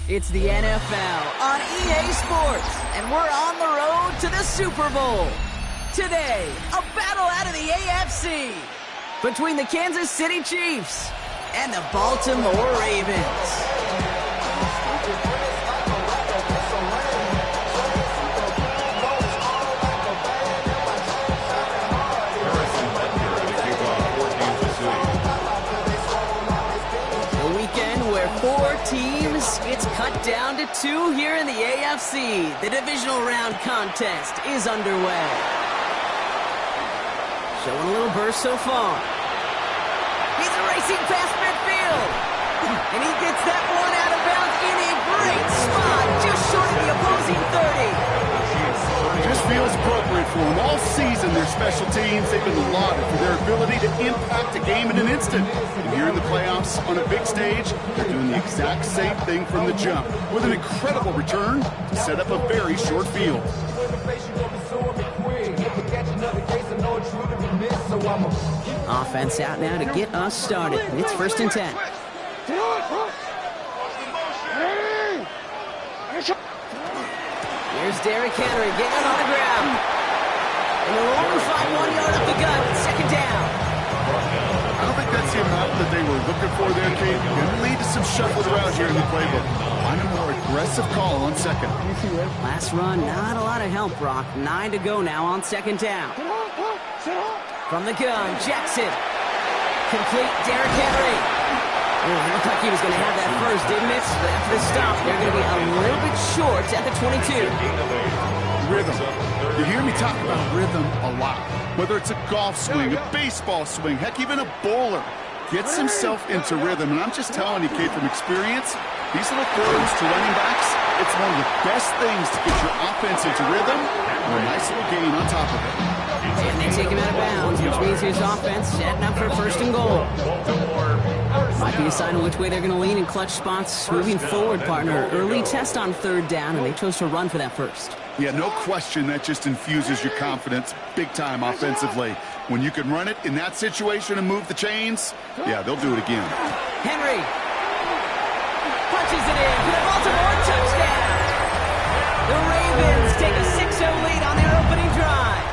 It's the NFL on EA Sports, and we're on the road to the Super Bowl. Today, a battle out of the AFC between the Kansas City Chiefs and the Baltimore Ravens. Four teams, it's cut down to two here in the AFC. The divisional round contest is underway. Showing a little burst so far. He's racing past midfield. And he gets that one out of bounds in a great spot, just short of the opposing 30. Just feels appropriate for them. All season, their special teams, they've been lauded for their ability to impact a game in an instant. And here in the playoffs, on a big stage, they're doing the exact same thing from the jump, with an incredible return to set up a very short field. Offense out now to get us started. It's 1st and 10. Here's Derrick Henry getting it on the ground. And they'll only find 1 yard up the gut. 2nd down. I don't think that's the amount that they were looking for there, Kate. Going to lead to some shuffling around here in the playbook. Find a more aggressive call on 2nd. Last run, not a lot of help, Brock. 9 to go now on 2nd down. From the gun, Jackson. Complete, Derrick Henry. Oh, it looked like he was going to have that first, didn't it? But after the stop, they're going to be a little bit short at the 22. Rhythm. You hear me talk about rhythm a lot. Whether it's a golf swing, a baseball swing, heck, even a bowler gets himself into rhythm. And I'm just telling you, Kate, from experience, these little throws to running backs, it's one of the best things to get your offense into rhythm and a nice little gain on top of it. And they take him out of bounds, which means his offense setting up for 1st and goal. Might be a sign of which way they're going to lean in clutch spots. Moving forward, partner. Early test on 3rd down, and they chose to run for that first. Yeah, no question that just infuses your confidence big time offensively. When you can run it in that situation and move the chains, yeah, they'll do it again. Henry punches it in for the Baltimore touchdown. The Ravens take a 6-0 lead on their opening drive.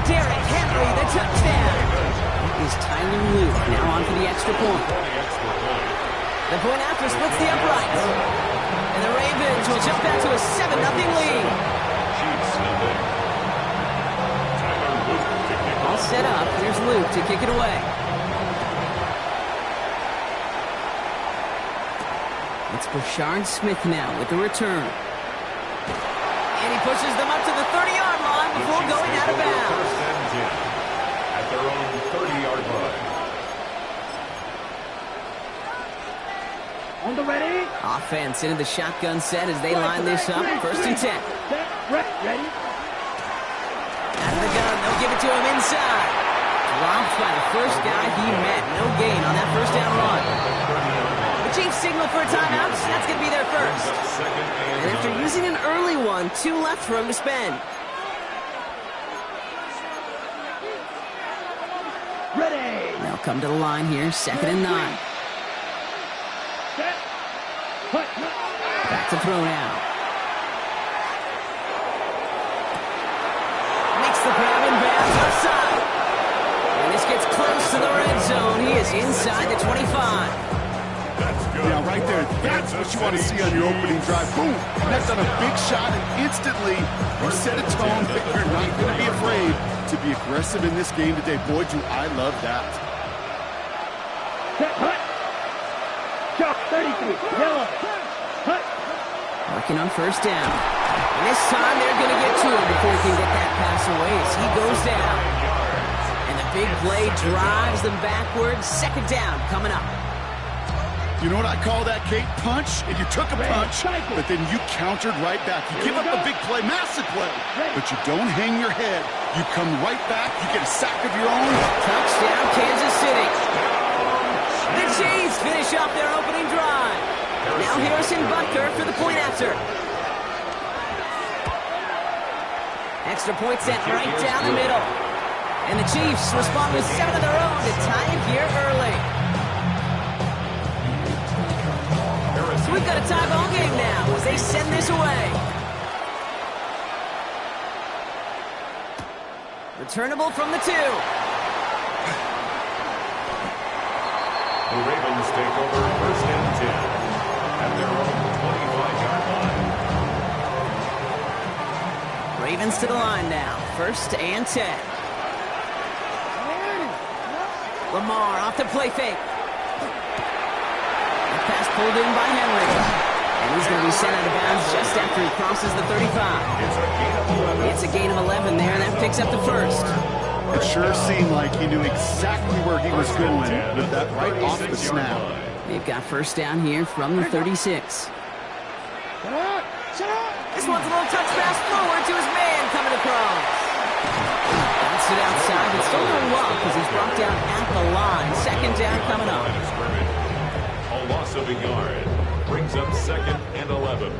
Derrick Henry, the touchdown. Is Tyler Luke now on for the extra point. The point after splits the uprights. And the Ravens will jump back to a 7-0 lead. All set up. Here's Luke to kick it away. It's Brashard Smith now with the return. And he pushes them up to the 30-yard line before going out of bounds. At their own 30-yard line. On the ready. Offense into the shotgun set as they line this up. 1st and 10. Ready. Out of the gun, they'll give it to him inside. Dropped by the first guy he met. No gain on that 1st down run. The Chiefs signal for a timeout. That's going to be their first. And after using an early one, 2 left for him to spend. Ready. They'll come to the line here. 2nd and 9. Back to throw now. Makes the grab and bounds outside. And this gets close to the red zone. He is inside the 25. Now, right there, that's what you want to see on your opening drive. Boom! Connect on a big shot, and instantly you set a tone that you're not going to be afraid to be aggressive in this game today. Boy, do I love that. Hut. 33. Yellow. Hut. Working on 1st down. And this time they're going to get to him before he can get that pass away as he goes down. And the big play drives them backwards. 2nd down coming up. You know what I call that, Kate? Punch, and you took a punch, but then you countered right back. You give up a big play, massive play, but you don't hang your head. You come right back, you get a sack of your own. Touchdown, Kansas City. The Chiefs finish off their opening drive. Now Harrison Butker for the point after. Extra point set right down the middle. And the Chiefs respond with 7 of their own to tie it here early. this away. Returnable from the 2. The Ravens take over 1st and 10 at their own 25-yard line. Ravens to the line now. 1st and 10. Lamar off the play fake. The pass pulled in by Henry. And he's going to be sent out of bounds just after he crosses the 35. It's a gain of 11 there, and that picks up the 1st. It sure seemed like he knew exactly where he was going with that right off the snap. They've got 1st down here from the 36. This one's a little touch pass forward to his man coming across. Bounced it outside, but still doing well because he's brought down at the line. 2nd down coming up. A loss of a yard brings up 2nd and 11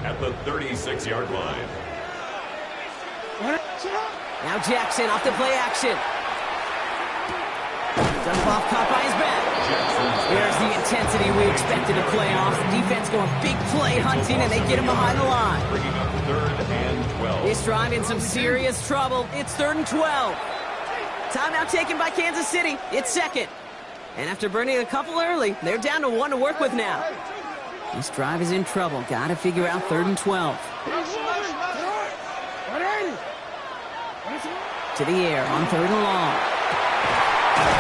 at the 36-yard line. Now Jackson off the play action. Dump off, caught by his back. There's the intensity we expected to play off. The defense going big play hunting, and they get him behind the line. Bringing up 3rd and 12. This drive in some serious trouble. It's 3rd and 12. Timeout taken by Kansas City. It's 2nd. And after burning a couple early, they're down to 1 to work with now. This drive is in trouble. Got to figure out 3rd and 12. To the air on 3rd and long.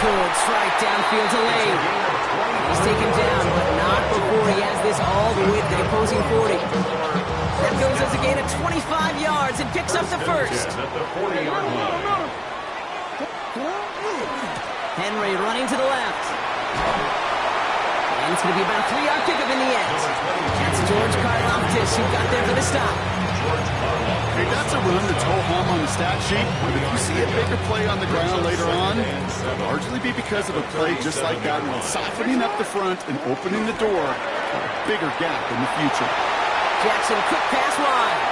Good strike downfield to Lane. He's taken down, but not before he has this all the way to the opposing 40. That goes as a gain of 25 yards and picks up the 1st. At the 40-yard line. Henry running to the left. And it's going to be about a 3-yard pickup in the end. That's George Karlaftis who got there for the stop. Hey, that's a run that's ho-hum on the stat sheet, but if you see a bigger play on the ground later on, it'll largely be because of a play just like that one, softening up the front and opening the door for a bigger gap in the future. Jackson, quick pass wide.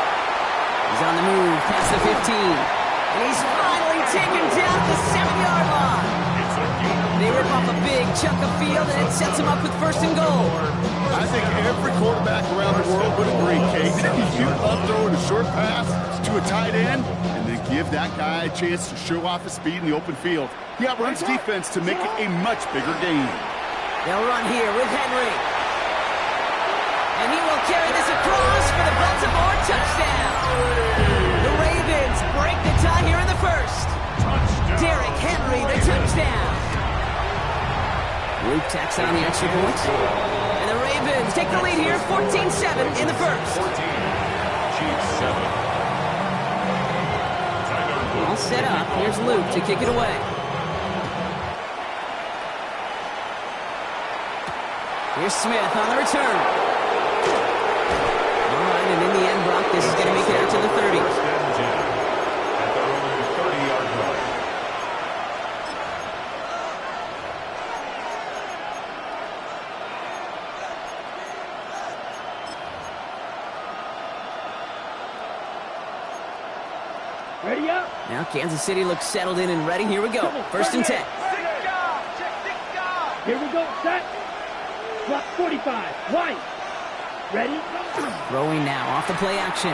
He's on the move past the 15. And he's finally taken down the 7-yard line. They rip off a big chunk of field, and it sets him up with 1st and goal. I think every quarterback around the world would agree, Kate. You love throwing a short pass to a tight end and then give that guy a chance to show off his speed in the open field. He outruns defense to make it a much bigger gain. They'll run here with Henry. And he will carry this across for the Baltimore touchdown. The Ravens break the tie here in the 1st. Derrick Henry, the touchdown. Luke tacks on the extra point. And the Ravens take the lead here, 14-7 in the 1st. 14, Chiefs 7. All set up. Here's Luke to kick it away. Here's Smith on the return. All right, and in the end, Brock, this is going to make it out to the 30. 1st and 10 at their own 30-yard line. Ready up. Now Kansas City looks settled in and ready. Here we go. 1st and 10. Here we go. Set. Block 45. White. Ready? Throwing now off the play action.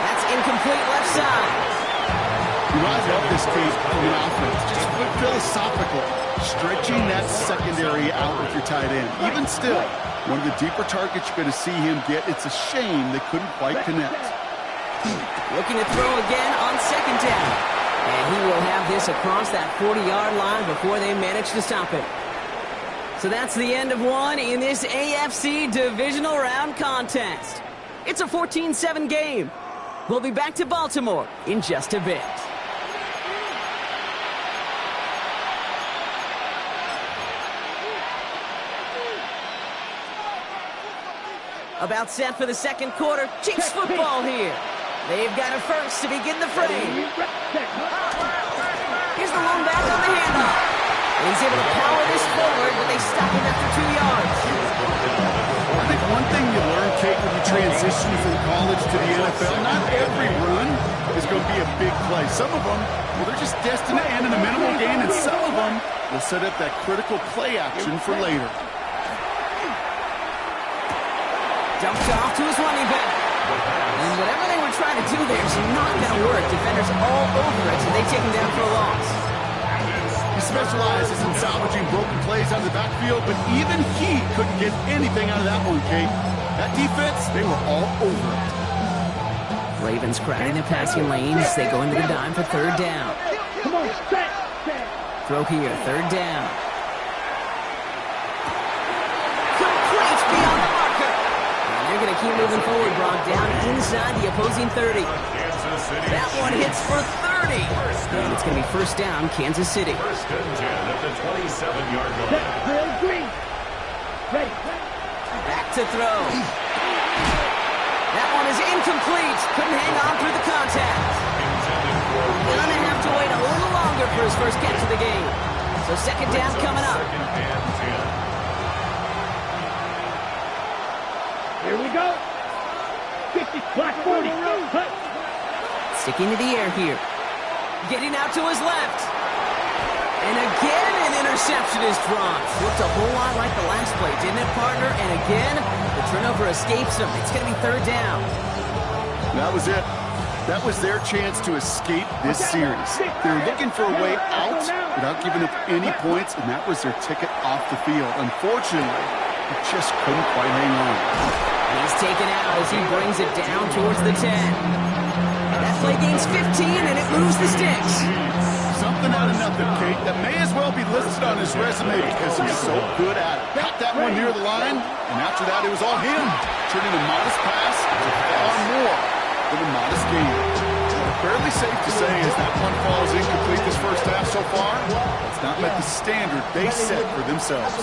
That's incomplete left side. You know, I love this case in offense. Just philosophical. Stretching that secondary out with your tight end. Even still, one of the deeper targets you're going to see him get. It's a shame they couldn't quite connect. Looking to throw again on 2nd down. And he will have this across that 40-yard line before they manage to stop it. So that's the end of one in this AFC divisional round contest. It's a 14-7 game. We'll be back to Baltimore in just a bit. About set for the 2nd quarter. Chiefs football here. They've got a 1st to begin the frame. Here's the lone back on the handoff. And he's able to power this forward, but they stop him after 2 yards. I think one thing you learn, Kate, when you transition from college to the NFL, not every run is going to be a big play. Some of them, well, they're just destined to end in a minimal gain, and some of them will set up that critical play action for later. Dumped off to his running back. And whatever they were trying to do there is not going to work. Defenders all over it, so they take him down for a loss. He specializes in salvaging broken plays out of the backfield, but even he couldn't get anything out of that one, Kate. That defense, they were all over it. Ravens crowding their passing lanes. They go into the dime for third down. Come on, set. Throw here, third down. Complete beyond the marker. And they're going to keep moving forward, Brock, down inside the opposing 30. That one hits for 30. And it's going to be first down, Kansas City. First and 10 at the 27-yard line. Set, Bill Green. Ready. Back to throw. That one is incomplete. Couldn't hang on through the contact. Gonna have to wait a little longer for his first catch of the game. So second down coming up. Second and 10. Here we go. 50, black 40. Cut. Sticking to the air here. Getting out to his left. And again, an interception is dropped. Looked a whole lot like the last play, didn't it, partner? And again, the turnover escapes him. It's going to be third down. That was it. That was their chance to escape this series. They were looking for a way out without giving up any points, and that was their ticket off the field. Unfortunately, they just couldn't quite hang on. He's taken out as he brings it down towards the 10. That play gains 15, and it moves the sticks. Something out of nothing, Kate, that may as well be listed on his resume because he's so good at it. Got that one near the line, and after that, it was all him, turning a modest pass into far more than a modest gain. Fairly safe to say as that one falls incomplete this first half so far, it's not met the standard they set for themselves.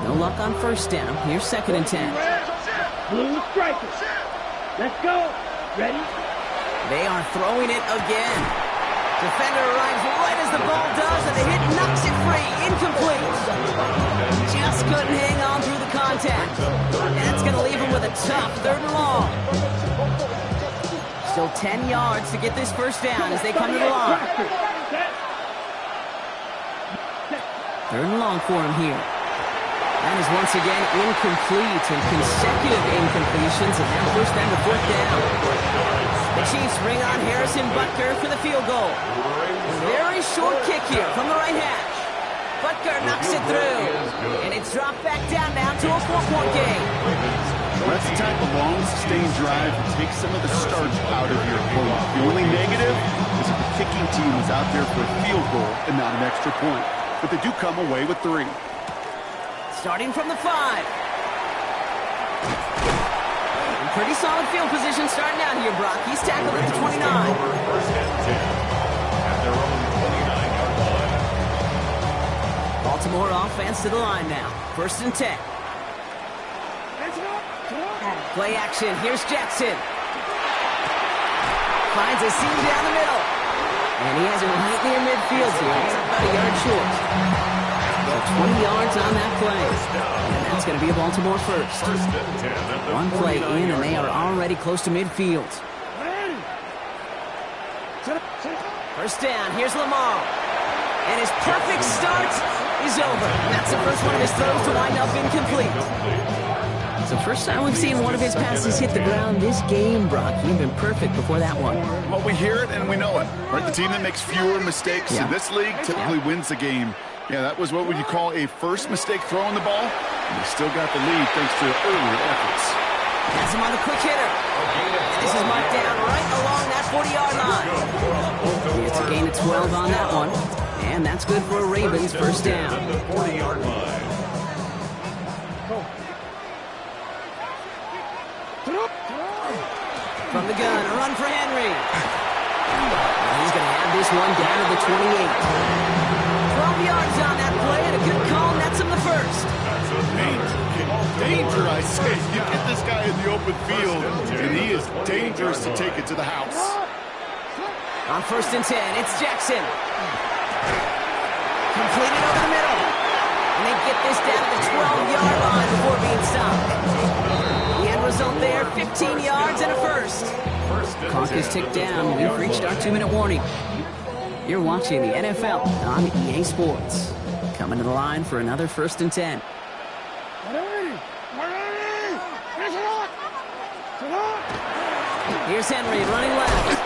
No luck on first down. Here's second and 10. Blue strikers. Let's go. Ready? They are throwing it again. Defender arrives right as the ball does, and the hit knocks it free. Incomplete. Just couldn't hang on through the contact. That's going to leave him with a tough third and long. Still 10 yards to get this first down as they come to the line. Third and long for him here. That is once again incomplete, and consecutive incompletions, and now push them to fourth down. The Chiefs bring on Harrison Butker for the field goal. A very short kick here from the right hash. Butker knocks it through, and it's dropped back down now to a 4-point game. That's the type of long, sustained drive that takes some of the starch out of your opponent. The only negative is if the kicking team is out there for a field goal and not an extra point. But they do come away with 3. Starting from the 5. In pretty solid field position starting out here, Brock. He's tackled at the 29. First and 10 at their own 29-yard line. Baltimore offense to the line now. First and 10. Play action. Here's Jackson. Finds a seam down the middle. And he has it right near midfield here. He's about a yard short. So 20 yards on that play. And that's going to be a Baltimore first. First and 10 at the One play in, and they are already close to midfield. First down. Here's Lamar. And his perfect start is over. And that's the first one of his throws to wind up incomplete. It's the first time we've seen one of his passes hit the ground this game, Brock. He'd been perfect before that one. Well, we hear it and we know it. Right? The team that makes fewer mistakes in this league typically wins the game. Yeah, that was what would you call a first mistake throwing the ball. And they still got the lead thanks to earlier efforts. Has him on the quick hitter. And this is marked down right along that 40-yard line. It's a gain of 12 on that one. And that's good for a Ravens first down. At the 40-yard line. From the gun, a run for Henry. He's going to have this one down to the 28. 12 yards on that play, and a good call nets him the first. Danger, I say. You get this guy in the open field, and he is dangerous to take it to the house. On first and 10, it's Jackson. Completed over the middle. And they get this down to the 12-yard line before being stopped. The end result there, 15 yards and a first. Clock is ticked down. We've reached our 2-minute warning. You're watching the NFL on EA Sports. Coming to the line for another 1st and 10. Here's Henry running left.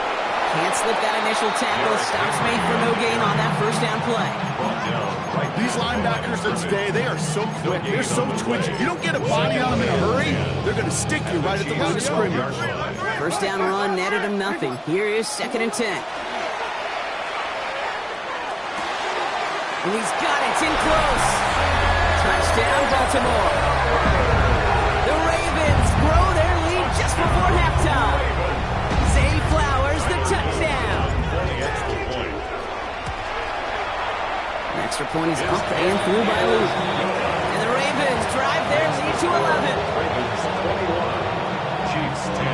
Can't slip that initial tackle. Stops made for no gain on that first down play. These linebackers of today, they are so quick. They're so twitchy. You don't get a body on them in a hurry, they're going to stick you right at the line of scrimmage. First down run netted him nothing. Here is 2nd and 10. And he's got it. It's in close. Touchdown, Baltimore. The Ravens grow their lead just before halftime. Zay Flowers, the touchdown. An extra point is up and through by Luke. And the Ravens drive their lead to 11. Ravens 21, Chiefs 10.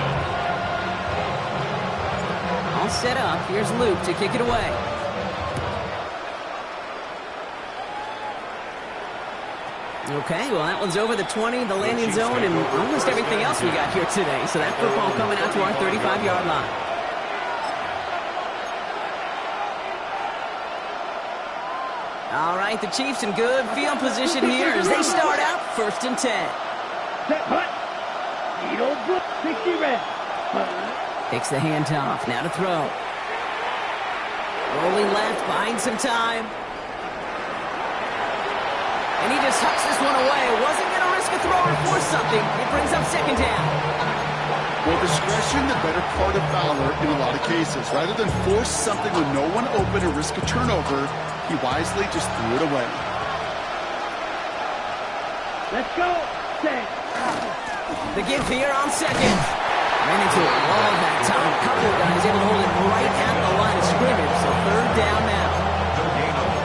All set up. Here's Luke to kick it away. Okay, well, that one's over the 20, the landing zone, and almost everything else we got here today. So that football coming out to our 35-yard line. All right, the Chiefs in good field position here as they start out 1st and 10. Set, hut. Needle, 60 red. Takes the handoff, now to throw. Rolling left, buying some time. And he just hucks this one away. Wasn't going to risk a throw or force something. It brings up 2nd down. Well, discretion, the better part of valor in a lot of cases. Rather than force something with no one open or risk a turnover, he wisely just threw it away. Let's go. Set. The give here on 2nd. Ran into a wall that time. A couple of guys able to hold it right at the line of scrimmage. So 3rd down now.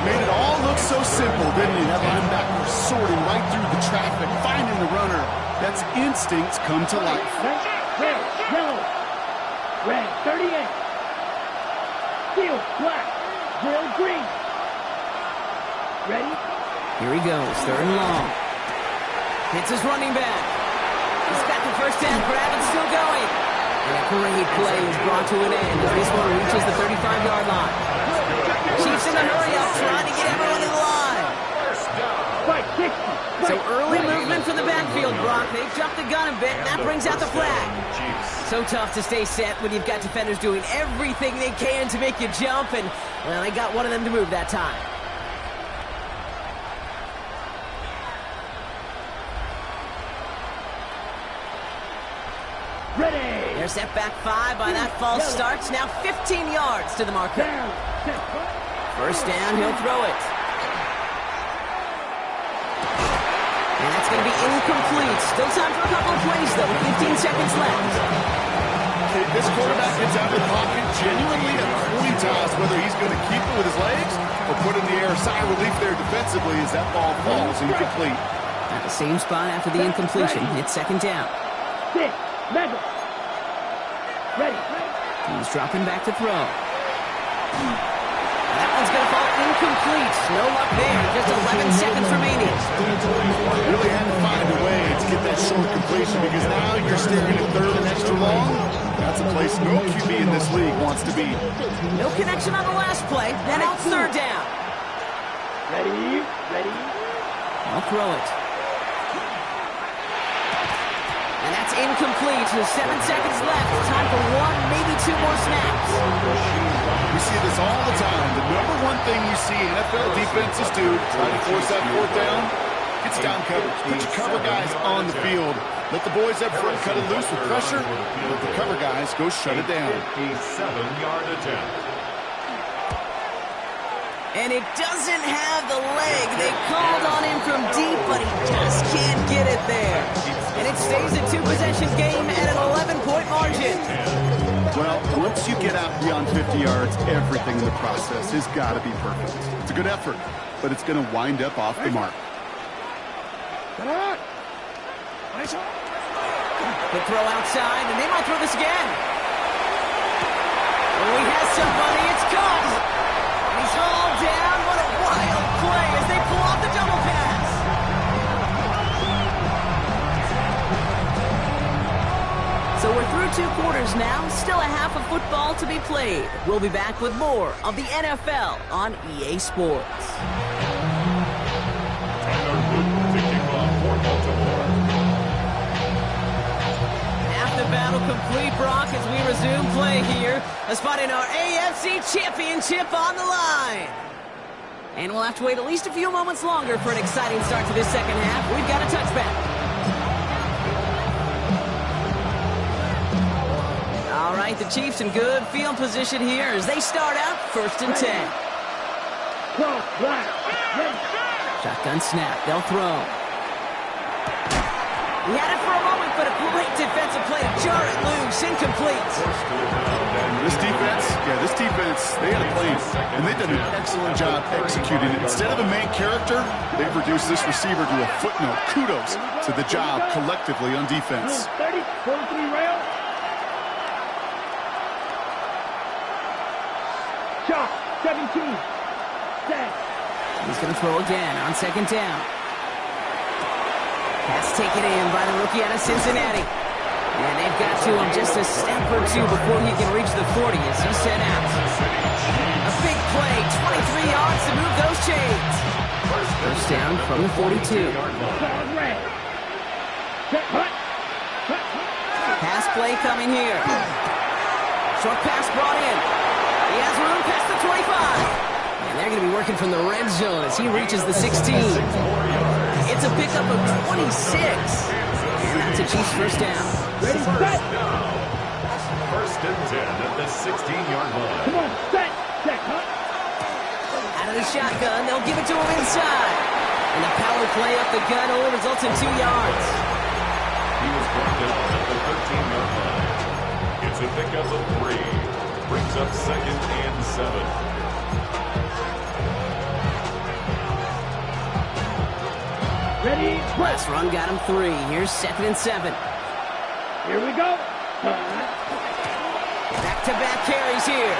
Made it all look so simple, didn't he? That linebacker sorting right through the traffic, finding the runner. That's instincts come to life. Red, yellow, red, 38. Steel, black, drill, green. Ready? Here he goes, 3rd and long. Hits his running back. He's got the first down grab and still going. And a great play is brought to an end as this one reaches the 35-yard line. Chiefs in the hurry up, trying to get everyone in the line. Fight, 60. So early movement from the backfield, Brock. They jumped the gun a bit, and that brings out the flag. So tough to stay set when you've got defenders doing everything they can to make you jump, and well, they got one of them to move that time. Ready. They're set back 5 by that false start. Now 15 yards to the marker. First down, he'll throw it. And that's going to be incomplete. Still time for a couple of plays, though. 15 seconds left. This quarterback gets out of the pocket genuinely a coin toss whether he's going to keep it with his legs or put in the air. Sigh of relief there defensively as that ball falls incomplete. At the same spot after the incompletion. It's 2nd down. Six, mega. Ready. He's dropping back to throw. That one's going to fall incomplete. No luck there. Just 11 seconds remaining. Really had to find a way to get that short completion because now you're staring at 3rd and extra long. That's a place no QB in this league wants to be. No connection on the last play. Then it's 3rd down. Ready. I'll throw it. And that's incomplete. 7 seconds left. Time for 1, maybe 2 more snaps. We see this all the time. The number one thing you see NFL defenses do, try to force that 4th down, it's down coverage. Put your cover guys on the field. Let the boys up front cut it loose with pressure. Let the cover guys go shut it down. A 7-yard attempt. And it doesn't have the leg. They called on him from deep, but he just can't get it there. And it stays a 2-possession game at an 11-point margin. Well, once you get out beyond 50 yards, everything in the process has got to be perfect. It's a good effort, but it's going to wind up off the mark. Good throw outside, and they might throw this again. Oh, he has somebody. It's caught. He's hauled down. What a wild play as they pull off the double pass. So we're through 2 2 quarters now, still a half of football to be played. We'll be back with more of the NFL on EA Sports. Half the battle complete, Brock, as we resume play here. A spot in our AFC Championship on the line. And we'll have to wait at least a few moments longer for an exciting start to this second half. We've got a touchback. All right, the Chiefs in good field position here as they start out 1st and 10. Shotgun snap. They'll throw. He had it for a moment, but a great defensive play to jar it loose. Incomplete. This defense, they had a plan, and they've done an excellent job executing it. Instead of a main character, they've reduced this receiver to a footnote. Kudos to the job collectively on defense. 30, 43 rail. Shot, 17. Set. He's going to throw again on 2nd down. Pass taken in by the rookie out of Cincinnati. And they've got to him just a step or two before he can reach the 40 as he's sent out. A big play, 23 yards to move those chains. First down from the 42. Pass play coming here. Short pass brought in. He has room past the 25. And they're going to be working from the red zone as he reaches the 16. It's a pickup of 26. And that's a Chiefs first down. Ready, set. First and 10 at the 16-yard line. Come on, set. Set, huh? Out of the shotgun, they'll give it to him inside. And the power play up the gun only results in 2 yards. He was brought down at the 13-yard line. It's a pickup of 3. Brings up 2nd and 7. Ready, Last run got him 3. Here's 2nd and 7. here we go. Back-to-back carries here.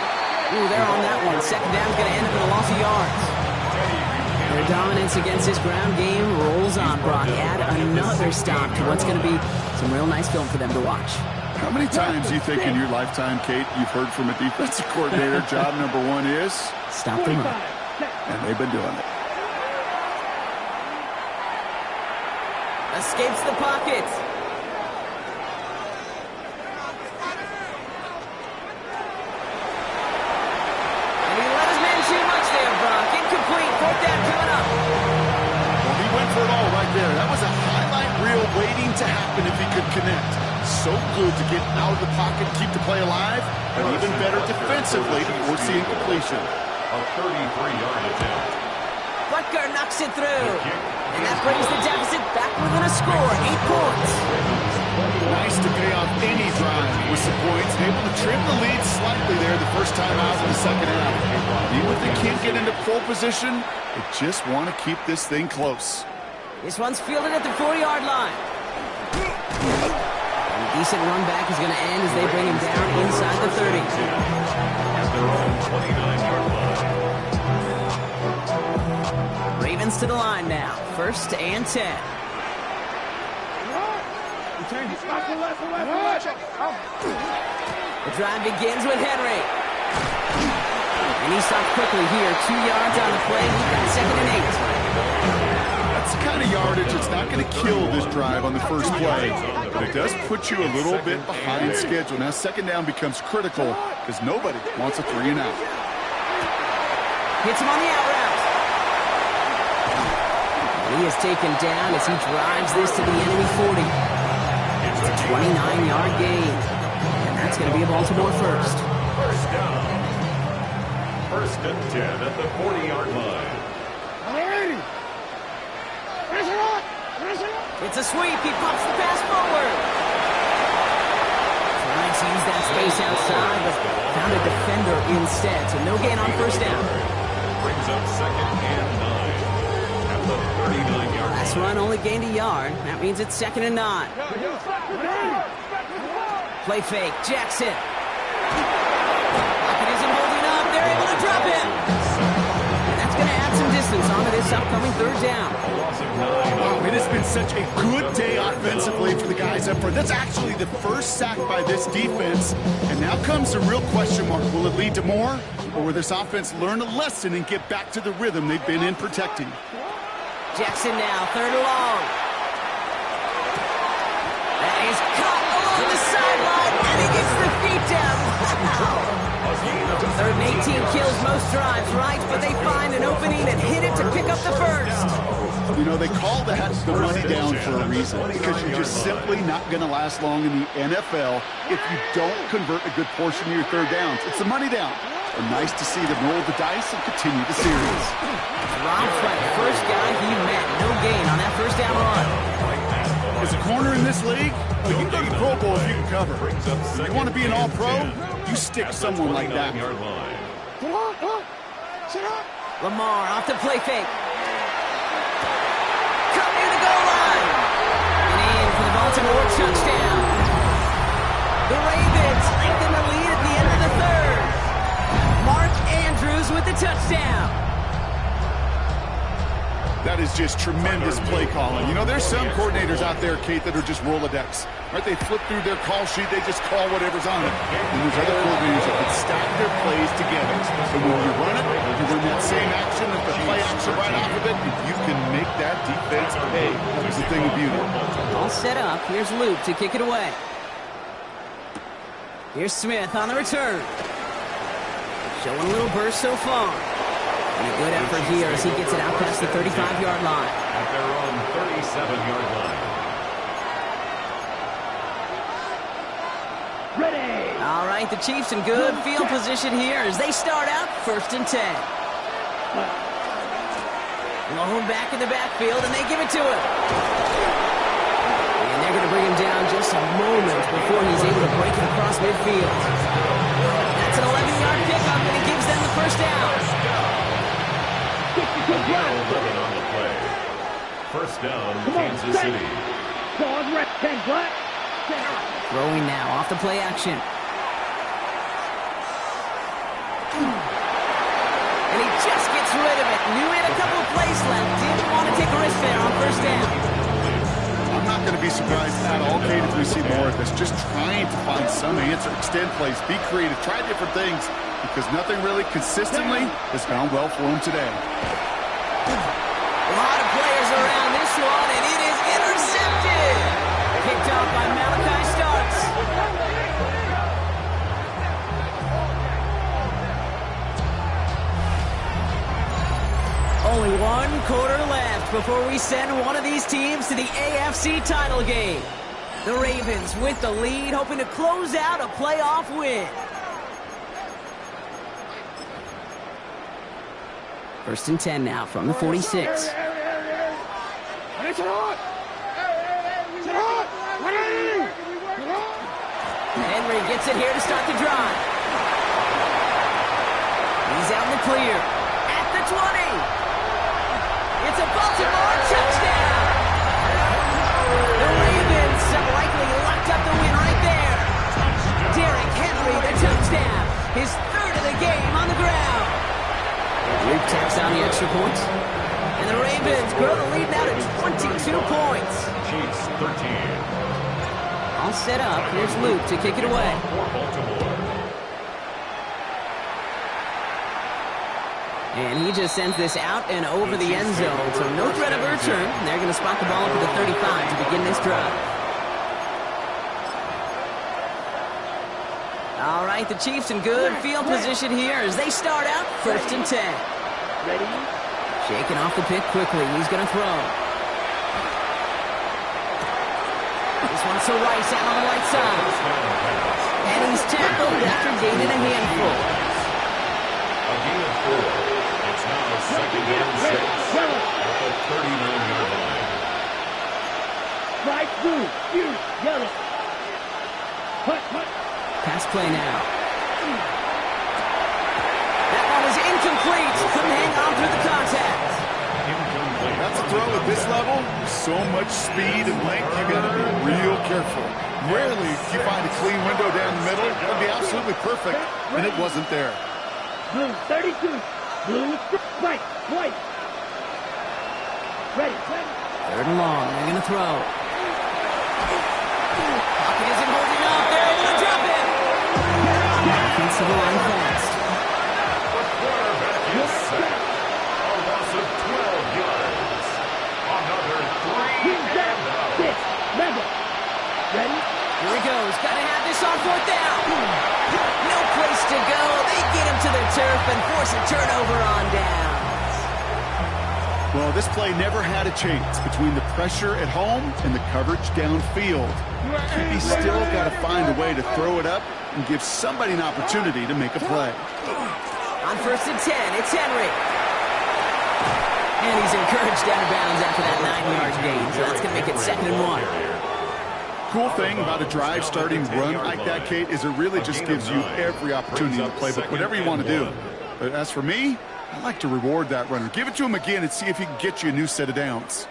Ooh, they're on that one. 2nd down's going to end up with a loss of yards. Their dominance against this ground game rolls on, Brock. Add another stop to what's going to be some real nice film for them to watch. How many times do you think in your lifetime, Kate, you've heard from a defensive coordinator, job number 1 is? Stop the run. And they've been doing it. Escapes the pocket. And he let his man too much there, Brock. Incomplete. 4th down coming up. Well, he went for it all right there. That was a highlight reel waiting to happen if he could connect. So good to get out of the pocket, keep the play alive, but even better defensively to force the incompletion. A 33-yard attempt. Butker knocks it through. And that brings the deficit back within a score. 8 points. Nice to pay off any drive with some points. Able to trim the lead slightly there the first time out in the second half. Even if they can't get into pole position, they just want to keep this thing close. This one's fielded at the 4-yard line. And a decent run back is going to end as they bring him down inside the 30. At their own 29-yard line. Ravens to the line now. 1st and 10. The drive begins with Henry. And he stops quickly here. 2 yards on the play. We've got 2nd and 8. That's the kind of yardage that's not going to kill this drive on the first play, but it does put you a little bit behind schedule. Now 2nd down becomes critical because nobody wants a 3 and out. Hits him on the out route. He is taken down as he drives this to the enemy 40. It's a 29-yard gain. And that's going to be a Baltimore first. First down. 1st and 10 at the 40-yard line. It's a sweep. He pops the pass forward. Trying to use that space outside, but found a defender instead. So no gain on 1st down. Brings up 2nd and 9 at the 39-yard line. Last run only gained a yard. That means it's 2nd and 9. Play fake. Jackson. Pocket isn't holding up. They're able to drop him. And that's going to happen. add some distance onto this upcoming third down. A loss of 9. Wow, it has been such a good day offensively for the guys up front. That's actually the first sack by this defense. And now comes the real question mark. Will it lead to more? Or will this offense learn a lesson and get back to the rhythm they've been in protecting? Jackson now, 3rd and long. That is caught along the sideline, and he gets the feet down. Wow. 3rd and 18 kills most drives, right? But they find an opening and hit it to pick up the first. You know, they call that the money down for a reason, because you're just simply not going to last long in the NFL if you don't convert a good portion of your third downs. It's the money down. And nice to see them roll the dice and continue the series. Rob Frank, first guy he met. No gain on that first down run. As a corner in this league, you can go to the Pro Bowl if you can cover. If you want to be an All-Pro, you stick someone like that. Lamar off the play fake. Cut near the goal line. And in for the Baltimore touchdown. The Ravens lengthen the lead at the end of the 3rd. Mark Andrews with the touchdown. That is just tremendous play calling. You know, there's some coordinators out there, Kate, that are just Rolodex. Right? They flip through their call sheet, they just call whatever's on it. And there's other coordinators that can stack their plays together. So when you run it, you run that same action with the play action right off of it, and you can make that defense pay. That was the thing of beauty. All set up. Here's Luke to kick it away. Here's Smith on the return. Showing a little burst so far. And a good effort here as he gets it out past the 35-yard line. At their own 37-yard line. Ready. All right, the Chiefs in good field position here as they start out 1st and 10. Lone back in the backfield, and they give it to him. And they're going to bring him down just a moment before he's able to break it across midfield. That's an 11-yard pickup, and it gives them the first down. On the play. First down, Kansas City. Pause, red, 10 black. Throwing now off the play action. And he just gets rid of it. Knew he had a couple of plays left. Didn't want to take a risk there on first down. I'm not going to be surprised at all, Kate, if we see more of this. Just trying to find some answer, extend plays, be creative, try different things, because nothing really consistently has gone well for him today. A lot of players around this one, and it is intercepted. Kicked off by Malachi Starks. Only 1 quarter left before we send one of these teams to the AFC title game. The Ravens with the lead, hoping to close out a playoff win. 1st and 10 now from the 46. Henry gets it here to start the drive. He's out in the clear. At the 20. It's a Baltimore touchdown. The Ravens have likely locked up the win right there. Derrick Henry, the touchdown. His 3rd of the game on the ground. Luke tacks on the extra points. And the Ravens grow the lead now to 22 points. Chiefs 13. All set up. Here's Luke to kick it away. For Baltimore. And he just sends this out and over the end zone. So no threat of a return. They're going to spot the ball up at the 35 to begin this drive. All right, the Chiefs in good field position here as they start out 1st and 10. Ready. Shaking off the pick quickly. He's going to throw. This one's to Rice out on the right side. And he's tackled after gaining a handful. A gain of 4. It's now 2nd and 6 at the 39-yard line. Right through. You. Yellow. Hut, hut. Pass play now. That one was incomplete. Couldn't hang on through the contact. Incomplete. That's a throw at this level. So much speed and length, you got to be real careful. Rarely do you find a clean window down the middle. That'd be absolutely perfect, and it wasn't there. Blue 32. Blue is Right, right. Ready, ready. 3rd and long. They're going to throw. Pocket isn't holding up. They're able to drop it. Offensive line fast. The quarterback is sacked. A loss of 12 yards. Another 3 He's down. and out. 6, level. Ready? Here he goes. Got to have this on 4th down. No place to go. They get him to the turf and force a turnover on downs. Well, this play never had a chance between the pressure at home and the coverage downfield. He's still got to find a way to throw it up and give somebody an opportunity to make a play. On 1st and 10, it's Henry. And he's encouraged out of bounds after that 9-yard gain, so that's going to make it 2nd and 1. Cool thing about a drive starting run like that, Kate, is it really just gives you every opportunity to play whatever you want to do. But as for me, I like to reward that runner. Give it to him again and see if he can get you a new set of downs.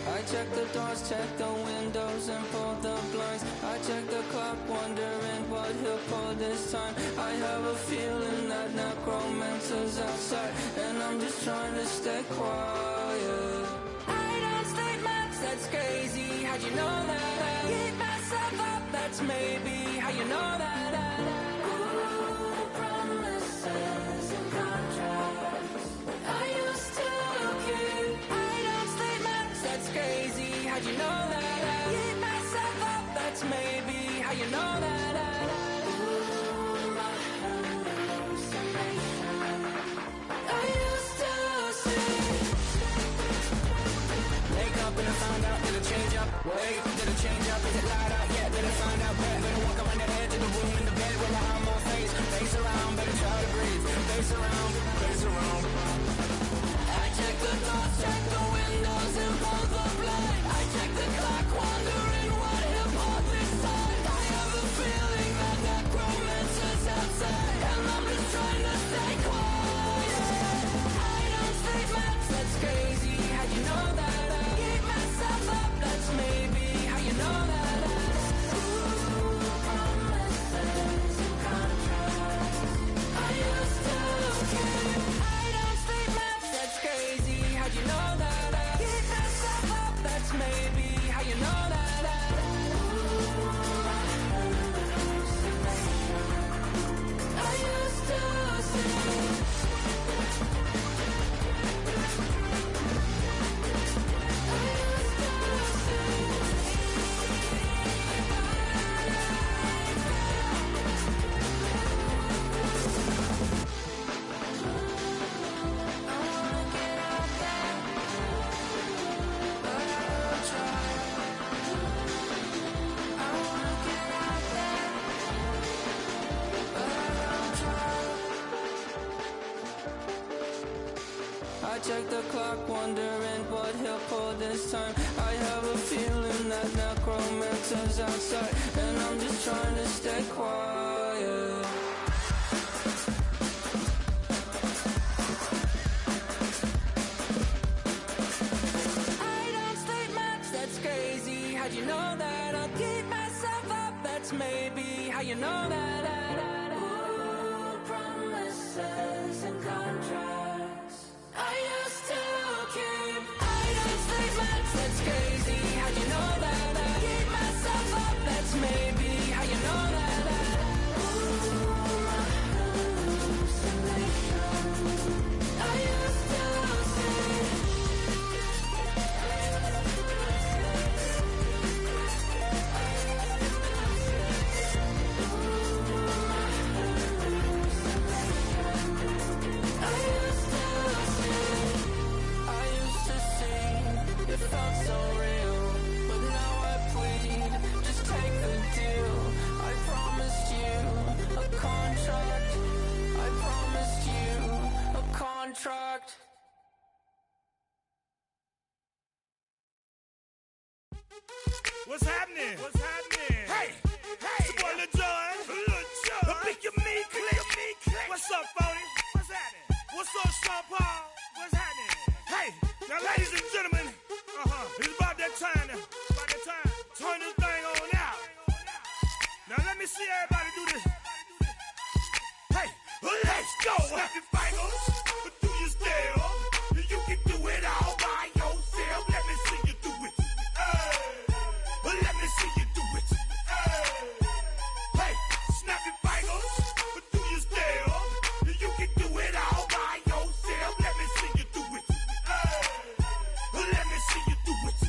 I check the doors, check the windows, and pull the blinds. I check the clock, wondering what he'll pull this time. I have a feeling that necromancer's outside, and I'm just trying to stay quiet. I don't state maps, that's crazy. How'd you know that? Keep myself up, that's maybe how you know that. Ooh, promises and contracts. I used to keep. I don't state maps, that's crazy. How'd you know that? Keep myself up, that's maybe how you know that. Ooh, my hallucination. I used to see. Wake up and I found out, did it change up? Wait, did it change up? Is it light out yet? Did it find out better? Better walk around the edge of the room in the bed with my arm on face. Face around, better try to breathe. Face around, face around. I check the doors, check the windows, and pull the blind. I check the clock, wondering what he'll pull this time. I have a feeling that necromancer's outside, and I'm just trying to stay quiet. I don't state maps, that's crazy. How'd you know that? Keep myself up, that's maybe how you know that. Ooh, promises and contracts. I used to keep. I don't state maps, that's crazy. How'd you know that? Keep myself up, that's maybe how you know that. Ooh, my hallucination. I used to see. I check the clock, wondering what he'll pull this time. I have a feeling that necromancer's outside, and I'm just trying to stay quiet. I don't state maps, that's crazy. How'd you know that? I'll keep myself up, that's maybe how you know that. Ooh, promises and contracts. I used to keep. I don't state maps, that's crazy. How'd you know that? Keep myself up, that's maybe how you know that. Ooh, my hallucination. I used to see. Ooh, my hallucination. I used What's happening? What's happening? Hey, it's your boy Lil Jon. I think you mean click. What's up, Phony? What's happening? What's up, Sean Paul? What's happening? Hey, now ladies and gentlemen, it's about that time now. About that time. Turn this thing on out. Now let me see everybody do this. Hey, let's go. Happy fingers, do you still? You can do it all by yourself. Let me see you do it. Let me see you do it. Hey, snap your fingers, do you still? You can do it all by yourself. Let me see you do it. Let me see you do it.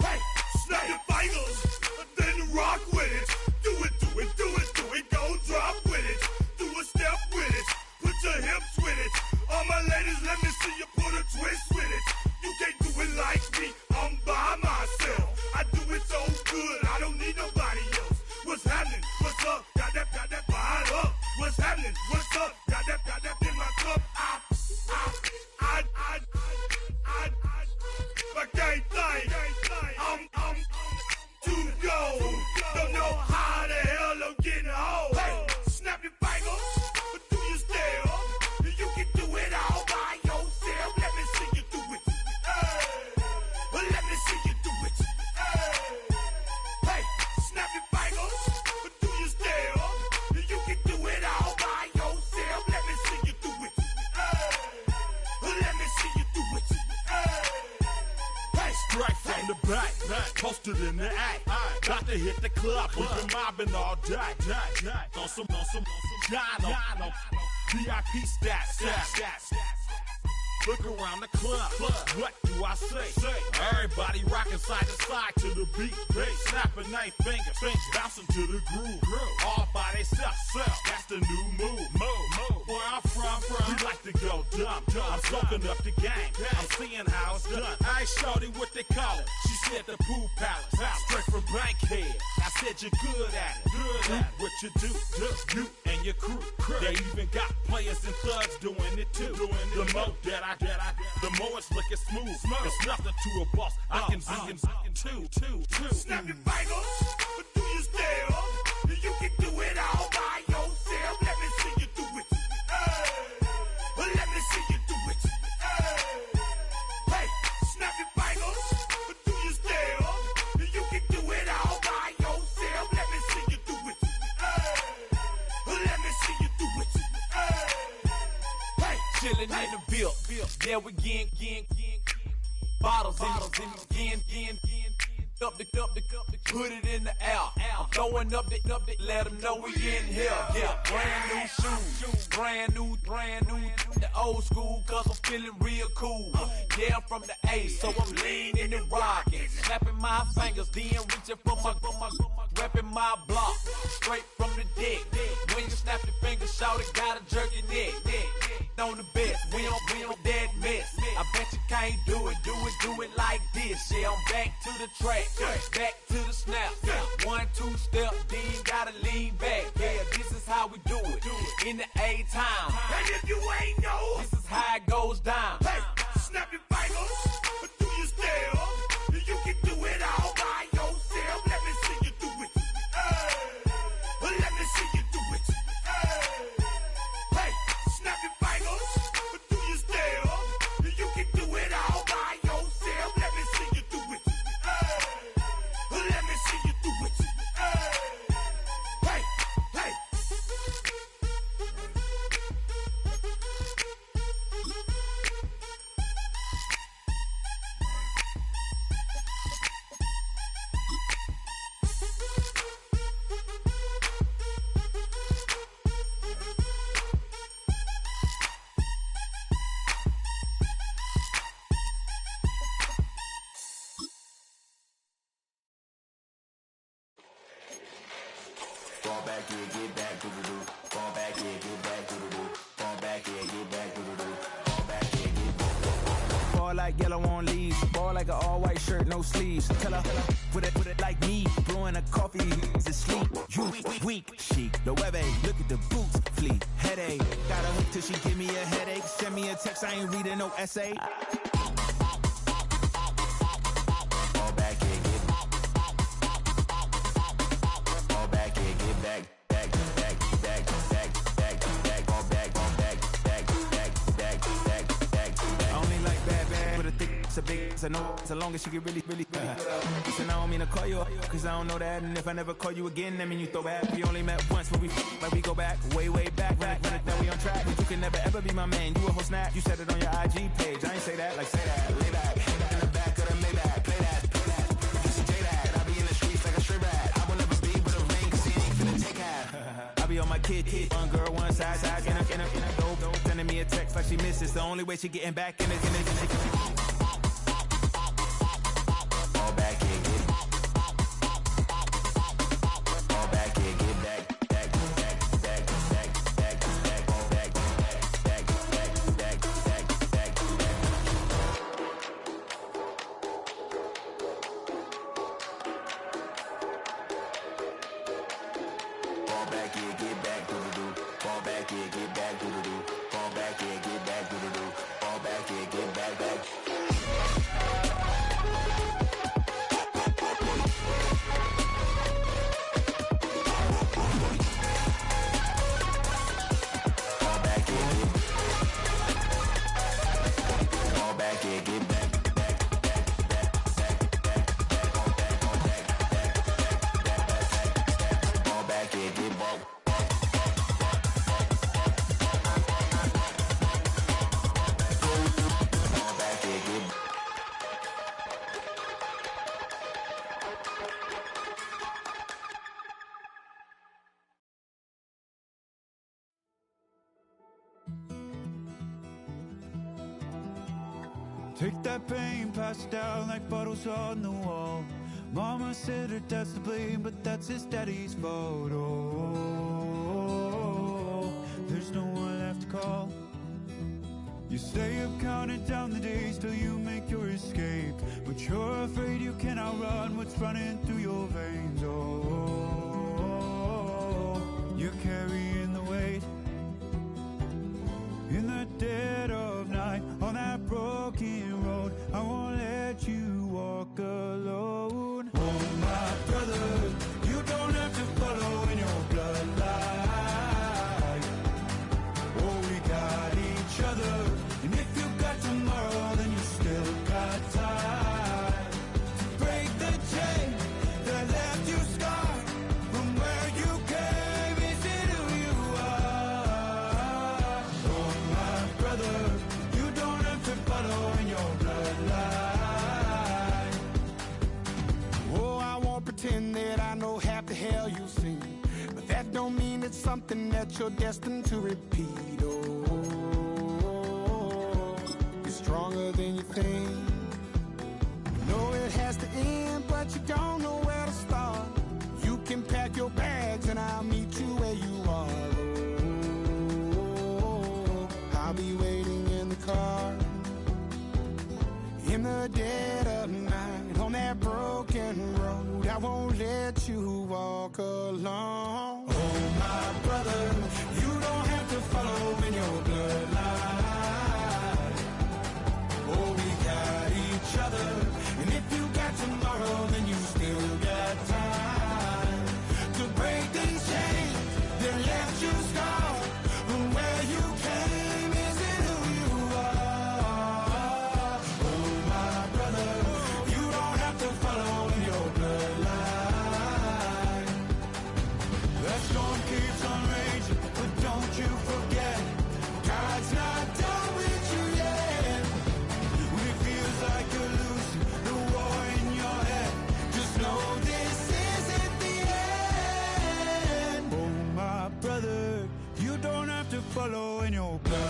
Hey, snap your fingers, then rock with it. Do it, do it, do it, do it. Go drop with it. Do a step with it. Put your hips with it. All my ladies, let me see you put a twist with it. You can't do it like me. I'm by myself. I do it so good. I don't need nobody else. What's happening? What's up? Got that fired up. What's happening? What's up? Got that in my cup. I can't think. I'm too go. Don't know how the hell I'm getting home. Hey, snap your fingers, but do you still? You can do it all by yourself. Let me see you do it. Let me see you do it. Hey, snap your fingers, but do you still? You can do it all by yourself. Let me see you do it. Let me see you do it. Hey, Straight from the back, posted in the act. Got to hit the club, we've been mobbing all day. On some Jono, VIP stats. Look around the club, what do I say? Everybody rocking side to side to the beat. Snapping their fingers, bouncing to the groove. All by themselves, that's the new move. Where I'm from, we like to go dumb. I'm soaking up the game, I'm seeing how it's done. I ain't shorty what they call it. She said the pool palace, straight from Bankhead. I said you're good at it. Do what you do, you and your crew. They even got players and thugs doing it too. The more that the more it's looking smooth. It's nothing to a boss. I can two. snap your fingers, but do you still? You can do it all by yourself. Let me see you do it. Let me see you do it. Hey, snap your fingers, but do you still? You can do it all by yourself. Let me see you do it. Let me see you do it. Hey, Chillin' in the bill. Yeah, we again. Bottles in up the put it in the air. I'm throwing up the, let them know we in here. Yeah, brand new shoes, brand new. The old school, cause I'm feeling real cool. Yeah, I'm from the A, so I'm leaning and rocking. Snapping my fingers, then reaching for my repping my block. Straight from the deck. When you snap your fingers, shout it, gotta jerk your neck. On the best, we don't that mess. I bet you can't do it like this. Yeah, I'm back to the track, back to the snap. 1, 2 step, then gotta lean back. Yeah, this is how we do it in the A time. and if you ain't know, This is how it goes down. hey, snap your fingers, but do you still? You can do it all by yourself. Let me see you do it. Let me see you do it. Hey, snap your fingers, but do you still? You can do it all by yourself. Let me see you do it. Let me see you do it. Hey. Fall back, yeah, get back, doo-doo-doo. Fall back, yeah, get back, doo-doo-doo. Fall back, yeah, get back, doo-doo-doo. Fall back, yeah, get back. Ball like yellow on leaves. Ball like an all-white shirt, no sleeves. Tell her, put it like me. Blowing a coffee, to sleep. You weak, chic. The webby, look at the boots, fleet. Headache, got a hook till she give me a headache. Send me a text, I ain't reading no essay. Fall back, yeah, get I know so long as she get really Listen, I don't mean to call you up, cause I don't know that. And if I never call you again, that mean you throw back. We only met once, but we go back, way back. Run it, that we on track. But you can never ever be my man. You a whole snap, you said it on your IG page. I ain't say that, like say that, lay back. In the back of the Maybach, play that. Just say that, I be in the streets like a straight rat. I will never be with a ring, cause he ain't finna take half. I be on my kid, one girl, one side, in a dope. Sending me a text like she misses. The only way she getting back in it. Fall back in, get fall back in, get back. Take that pain, pass it down like bottles on the wall. Mama said her dad's to blame, but that's his daddy's fault. Oh, there's no one left to call. You stay up counting down the days till you make your escape, but you're afraid you can outrun what's running through your veins. Oh, you're carrying the weight in the dead of night on that broken road. I won't let you walk alone. Oh my brother, you don't have to follow in your bloodline. Oh, we got each other, and if you got tomorrow, then you still got time to break the chain that left you scarred from where you came. Is it who you are? Oh my brother, you don't have to follow in your bloodline. Oh, I won't pretend that I know half the hell you've seen, but that don't mean it's something that you're destined to repeat. Oh, you're stronger than you think. You know it has to end, but you don't know where to start. You can pack your bags and I'll meet you where you are. Oh, I'll be waiting in the car in the dead of night on that broken road. I won't let you walk alone. Oh my brother, you don't have to follow in your bloodline. Oh, we got each other, and if you got tomorrow, then you still got time to break these chains that left you scarred from where you came. Is it who you are? Oh my brother, you don't have to follow in your bloodline. That storm keeps on raging, but don't you forget, God's not done with you yet. When it feels like you're losing the war in your head, just know this isn't the end. Oh my brother, you don't have to follow in your blood.